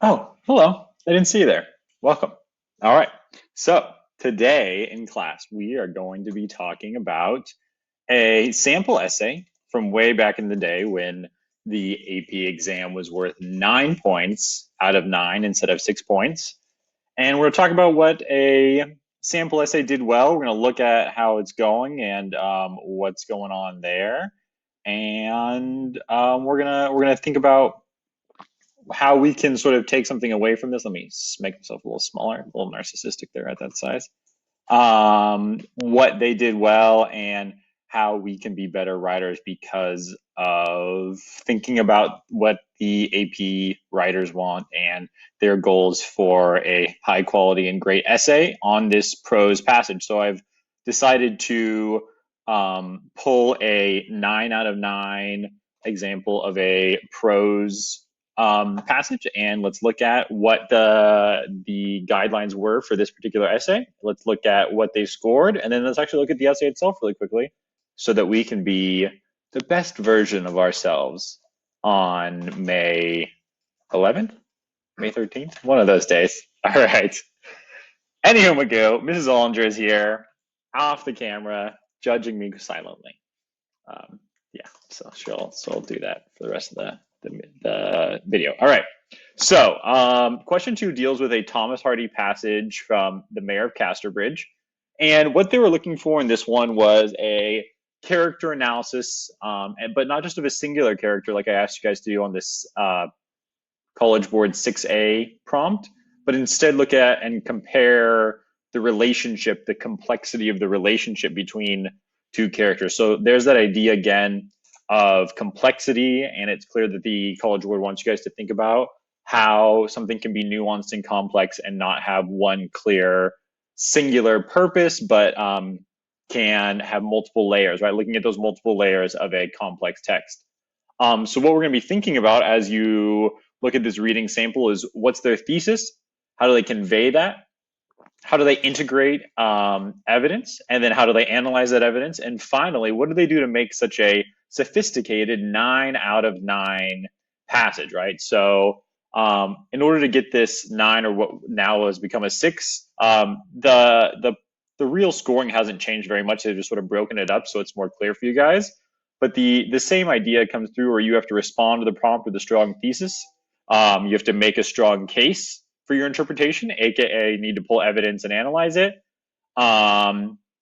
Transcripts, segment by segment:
Oh, hello. I didn't see you there. Welcome. All right. So today in class, we are going to be talking about a sample essay from way back in the day when the AP exam was worth 9 points out of nine instead of 6 points. And we're going to talk about what a sample essay did well. We're going to look at how it's going and what's going on there. And we're gonna think about how we can sort of take something away from this. Let me make myself a little smaller, a little narcissistic there at that size. What they did well and how we can be better writers because of thinking about what the AP writers want and their goals for a high quality and great essay on this prose passage. So I've decided to pull a 9 out of 9 example of a prose passage, and let's look at what the guidelines were for this particular essay. Let's look at what they scored, and then let's actually look at the essay itself really quickly, so that we can be the best version of ourselves on May 11th, May 13th, one of those days. All right. Anywho, Magoo, Mrs. Ollinger is here, off the camera, judging me silently. Yeah, so she'll do that for the rest of the video. All right. So, question two deals with a Thomas Hardy passage from The Mayor of Casterbridge. And what they were looking for in this one was a character analysis, but not just of a singular character like I asked you guys to do on this College Board 6A prompt, but instead look at and compare the relationship, the complexity of the relationship between two characters. So there's that idea again of complexity, and it's clear that the College Board wants you guys to think about how something can be nuanced and complex and not have one clear singular purpose, but can have multiple layers, right? Looking at those multiple layers of a complex text. So what we're going to be thinking about as you look at this reading sample is what's their thesis? How do they convey that? How do they integrate evidence? And then how do they analyze that evidence? And finally, what do they do to make such a sophisticated 9 out of 9 passage, right? So in order to get this 9, or what now has become a 6, the real scoring hasn't changed very much. They've just sort of broken it up so it's more clear for you guys. But the same idea comes through where you have to respond to the prompt with a strong thesis. You have to make a strong case for your interpretation, aka need to pull evidence and analyze it.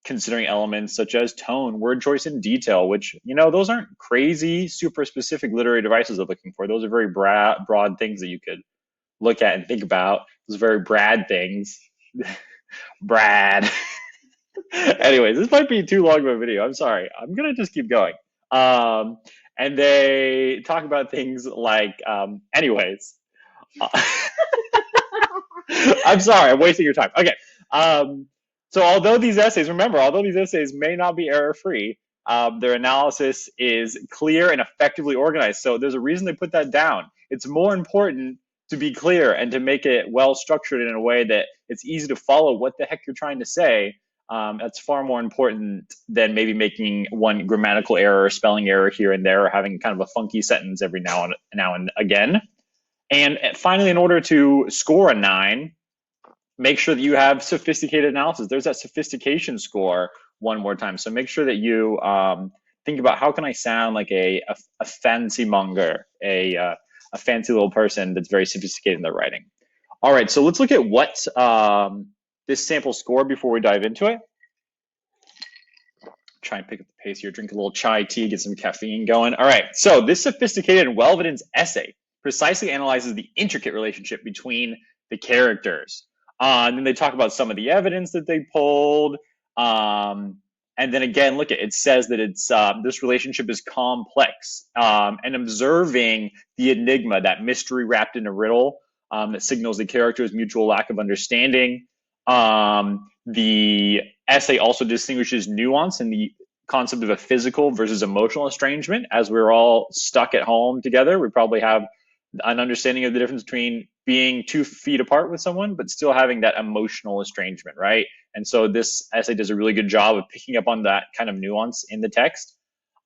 Considering elements such as tone, word choice, and detail, which, those aren't crazy, super specific literary devices they're looking for. Those are very broad things that you could look at and think about. Those very Brad things. Brad. Anyways, this might be too long of a video. I'm sorry. I'm going to just keep going. And they talk about things like, anyways. I'm sorry, I'm wasting your time. Okay. So although these essays may not be error-free, their analysis is clear and effectively organized. So there's a reason they put that down. It's more important to be clear and to make it well structured in a way that it's easy to follow what the heck you're trying to say. That's far more important than maybe making one grammatical error or spelling error here and there, or having kind of a funky sentence every now and again. And finally, in order to score a 9, make sure that you have sophisticated analysis. There's that sophistication score one more time. So make sure that you think about, how can I sound like a fancy monger, a fancy little person that's very sophisticated in their writing. All right, so let's look at what this sample scored before we dive into it. Try and pick up the pace here, drink a little chai tea, get some caffeine going. All right, so this sophisticated and well-evidenced essay precisely analyzes the intricate relationship between the characters. And then they talk about some of the evidence that they pulled. And then again, look, it says that it's this relationship is complex, and observing the enigma, that mystery wrapped in a riddle, that signals the character's mutual lack of understanding. The essay also distinguishes nuance in the concept of a physical versus emotional estrangement. As we're all stuck at home together, we probably have an understanding of the difference between being 2 feet apart with someone, but still having that emotional estrangement, right? And so this essay does a really good job of picking up on that kind of nuance in the text.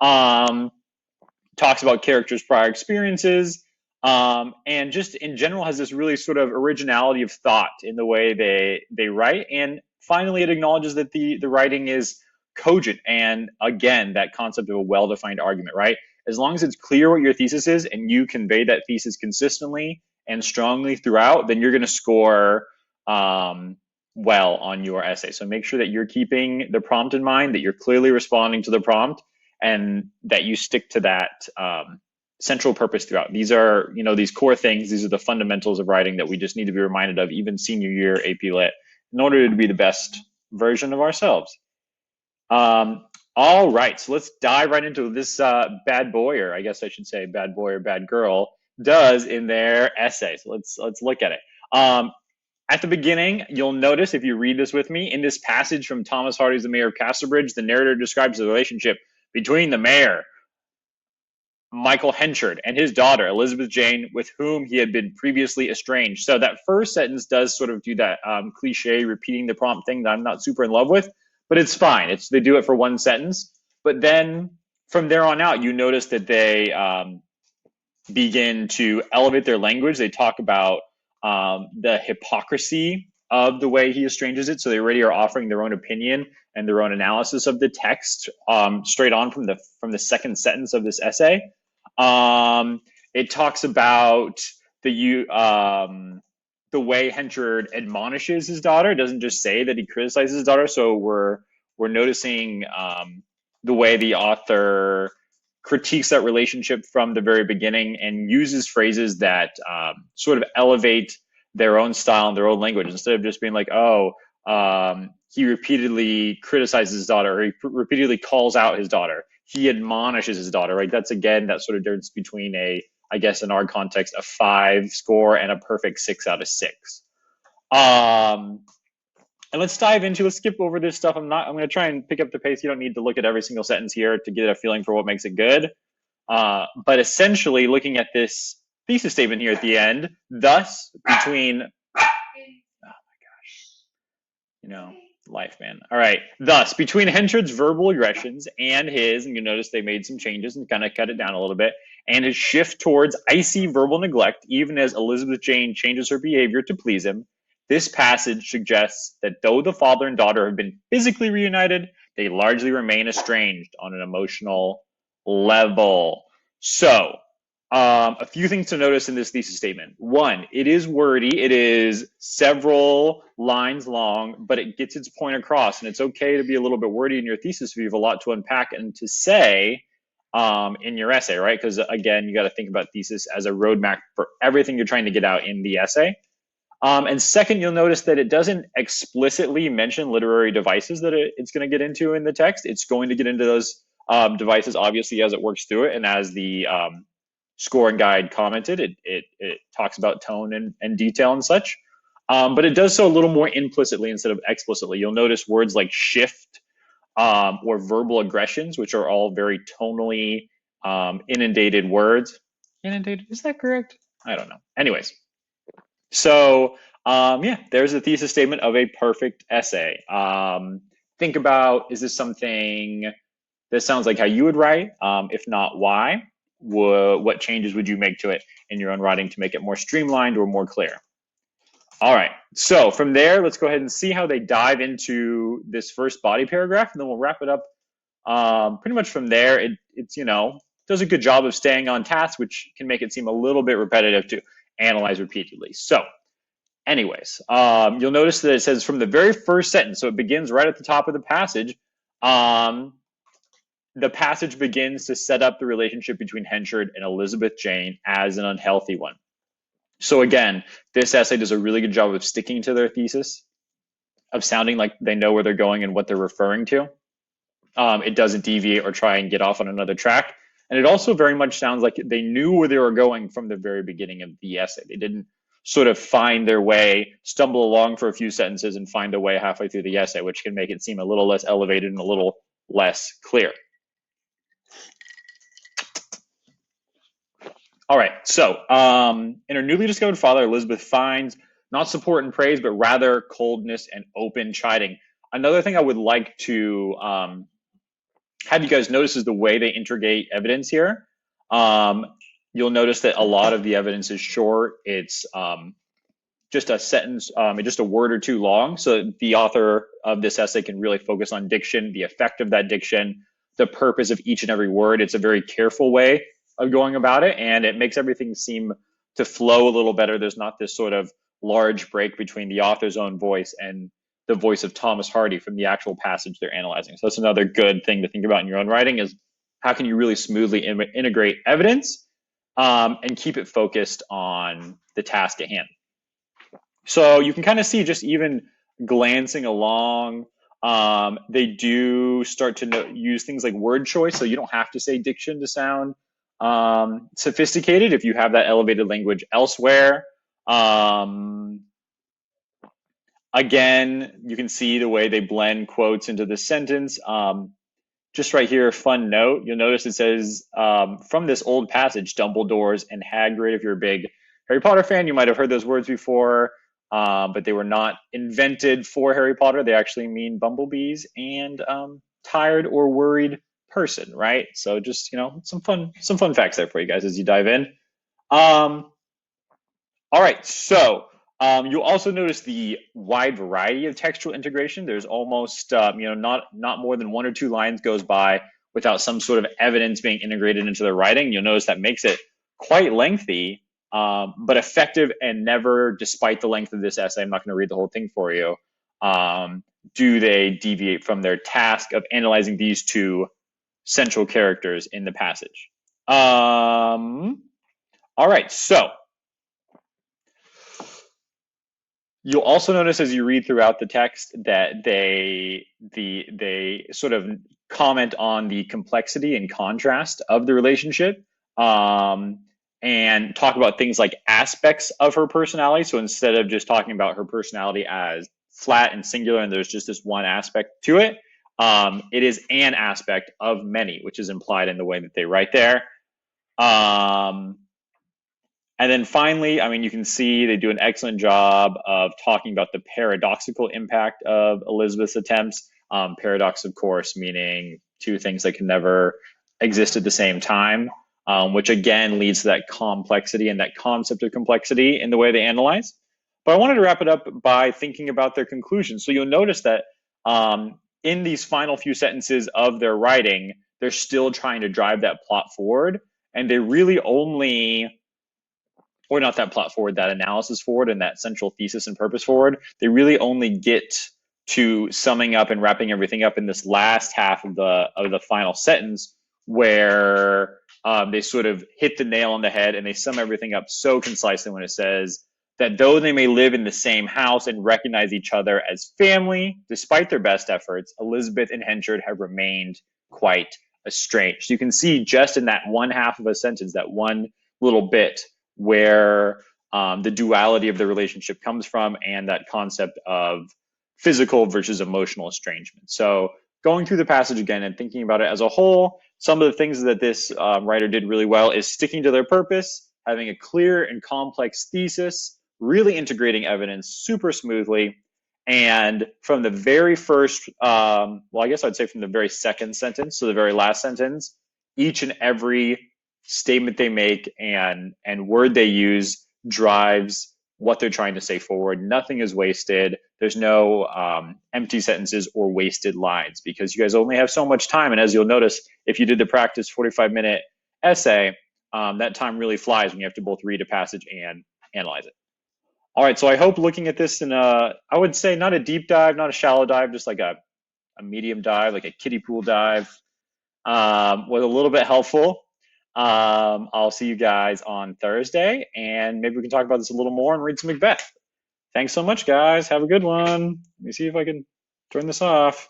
Talks about characters' prior experiences, And just in general has this really sort of originality of thought in the way they write. And finally, it acknowledges that the writing is cogent. And again, that concept of a well-defined argument, right? As long as it's clear what your thesis is and you convey that thesis consistently and strongly throughout, then you're going to score well on your essay. So make sure that you're keeping the prompt in mind, that you're clearly responding to the prompt, and that you stick to that central purpose throughout. These are, these core things. These are the fundamentals of writing that we just need to be reminded of, even senior year AP Lit, in order to be the best version of ourselves. All right, so let's dive right into this bad boy, or I guess I should say bad boy or bad girl, does in their essay. So let's look at it. At the beginning, you'll notice, if you read this with me, in this passage from Thomas Hardy's The Mayor of Casterbridge, the narrator describes the relationship between the mayor, Michael Henchard, and his daughter, Elizabeth Jane, with whom he had been previously estranged. So that first sentence does sort of do that cliche repeating the prompt thing that I'm not super in love with, but it's fine. They do it for one sentence. But then from there on out, you notice that they begin to elevate their language. They talk about the hypocrisy of the way he estranges it. So they already are offering their own opinion and their own analysis of the text straight on from the second sentence of this essay. It talks about the way Henchard admonishes his daughter. It doesn't just say that he criticizes his daughter. So we're noticing the way the author critiques that relationship from the very beginning and uses phrases that sort of elevate their own style and their own language, instead of just being like, he repeatedly criticizes his daughter, or he repeatedly calls out his daughter. He admonishes his daughter, right? That's, again, that sort of difference between I guess in our context, a 5 score and a perfect 6 out of 6. And let's skip over this stuff. I'm going to try and pick up the pace. You don't need to look at every single sentence here to get a feeling for what makes it good. But essentially, looking at this thesis statement here at the end, thus, between, life, man. All right. Thus, between Henchard's verbal aggressions and his, and you notice they made some changes and kind of cut it down a little bit, and his shift towards icy verbal neglect, even as Elizabeth Jane changes her behavior to please him, this passage suggests that though the father and daughter have been physically reunited, they largely remain estranged on an emotional level. So, a few things to notice in this thesis statement. One, it is wordy. It is several lines long, but it gets its point across. And it's okay to be a little bit wordy in your thesis if you have a lot to unpack and to say in your essay, right? Because again, you got to think about thesis as a roadmap for everything you're trying to get out in the essay. And second, you'll notice that it doesn't explicitly mention literary devices that it's going to get into in the text. It's going to get into those devices, obviously, as it works through it. And as the scoring guide commented, it talks about tone and detail and such. But it does so a little more implicitly instead of explicitly. You'll notice words like shift or verbal aggressions, which are all very tonally inundated words. Inundated, is that correct? I don't know. Anyways. So, there's a thesis statement of a perfect essay. Think about, is this something that sounds like how you would write? If not, why? What changes would you make to it in your own writing to make it more streamlined or more clear? All right, so from there, let's go ahead and see how they dive into this first body paragraph, and then we'll wrap it up. Pretty much from there, it's does a good job of staying on task, which can make it seem a little bit repetitive to analyze repeatedly. So anyways, you'll notice that it says from the very first sentence, so it begins right at the top of the passage. The passage begins to set up the relationship between Henchard and Elizabeth Jane as an unhealthy one. So again, this essay does a really good job of sticking to their thesis, of sounding like they know where they're going and what they're referring to. It doesn't deviate or try and get off on another track. And it also very much sounds like they knew where they were going from the very beginning of the essay. They didn't sort of find their way, stumble along for a few sentences and find their way halfway through the essay, which can make it seem a little less elevated and a little less clear. All right, so in her newly discovered father, Elizabeth finds not support and praise, but rather coldness and open chiding. Another thing I would like to have you guys notice is the way they integrate evidence here. You'll notice that a lot of the evidence is short. It's just a sentence, just a word or two long. So the author of this essay can really focus on diction, the effect of that diction, the purpose of each and every word. It's a very careful way of going about it, and it makes everything seem to flow a little better. There's not this sort of large break between the author's own voice and the voice of Thomas Hardy from the actual passage they're analyzing. So that's another good thing to think about in your own writing is how can you really smoothly integrate evidence and keep it focused on the task at hand. So you can kind of see just even glancing along, they do start to use things like word choice. So you don't have to say diction to sound sophisticated if you have that elevated language elsewhere. Again, you can see the way they blend quotes into the sentence. Just right here, fun note, you'll notice it says from this old passage, Dumbledore's and Hagrid. If you're a big Harry Potter fan, you might have heard those words before, but they were not invented for Harry Potter. They actually mean bumblebees and tired or worried person, right? So just, some fun facts there for you guys as you dive in. All right, so you'll also notice the wide variety of textual integration. There's almost, not more than one or two lines goes by without some sort of evidence being integrated into the writing. You'll notice that makes it quite lengthy, but effective, and never, despite the length of this essay, I'm not going to read the whole thing for you, do they deviate from their task of analyzing these two central characters in the passage. All right, so you'll also notice as you read throughout the text that they sort of comment on the complexity and contrast of the relationship, and talk about things like aspects of her personality. So instead of just talking about her personality as flat and singular and there's just this one aspect to it, it is an aspect of many, which is implied in the way that they write there. And then finally, you can see they do an excellent job of talking about the paradoxical impact of Elizabeth's attempts. Paradox, of course, meaning two things that can never exist at the same time, which again leads to that complexity and that concept of complexity in the way they analyze. But I wanted to wrap it up by thinking about their conclusions. So you'll notice that in these final few sentences of their writing, they're still trying to drive that plot forward, and they really only, or not that plot forward, that analysis forward and that central thesis and purpose forward, they really only get to summing up and wrapping everything up in this last half of the final sentence, where they sort of hit the nail on the head and they sum everything up so concisely when it says that though they may live in the same house and recognize each other as family, despite their best efforts, Elizabeth and Henchard have remained quite estranged. So you can see just in that one half of a sentence, that one little bit, where the duality of the relationship comes from, and that concept of physical versus emotional estrangement. So going through the passage again and thinking about it as a whole, some of the things that this writer did really well is sticking to their purpose, having a clear and complex thesis, really integrating evidence super smoothly, and from the very first, I guess I'd say from the very second sentence to the very last sentence, each and every statement they make and word they use drives what they're trying to say forward. Nothing is wasted. There's no empty sentences or wasted lines, because you guys only have so much time. And as you'll notice, if you did the practice 45-minute essay, that time really flies when you have to both read a passage and analyze it. All right, so I hope looking at this in I would say not a deep dive, not a shallow dive, just like a medium dive, like a kiddie pool dive, was a little bit helpful. I'll see you guys on Thursday, and maybe we can talk about this a little more and read some Macbeth. Thanks so much, guys. Have a good one. Let me see if I can turn this off.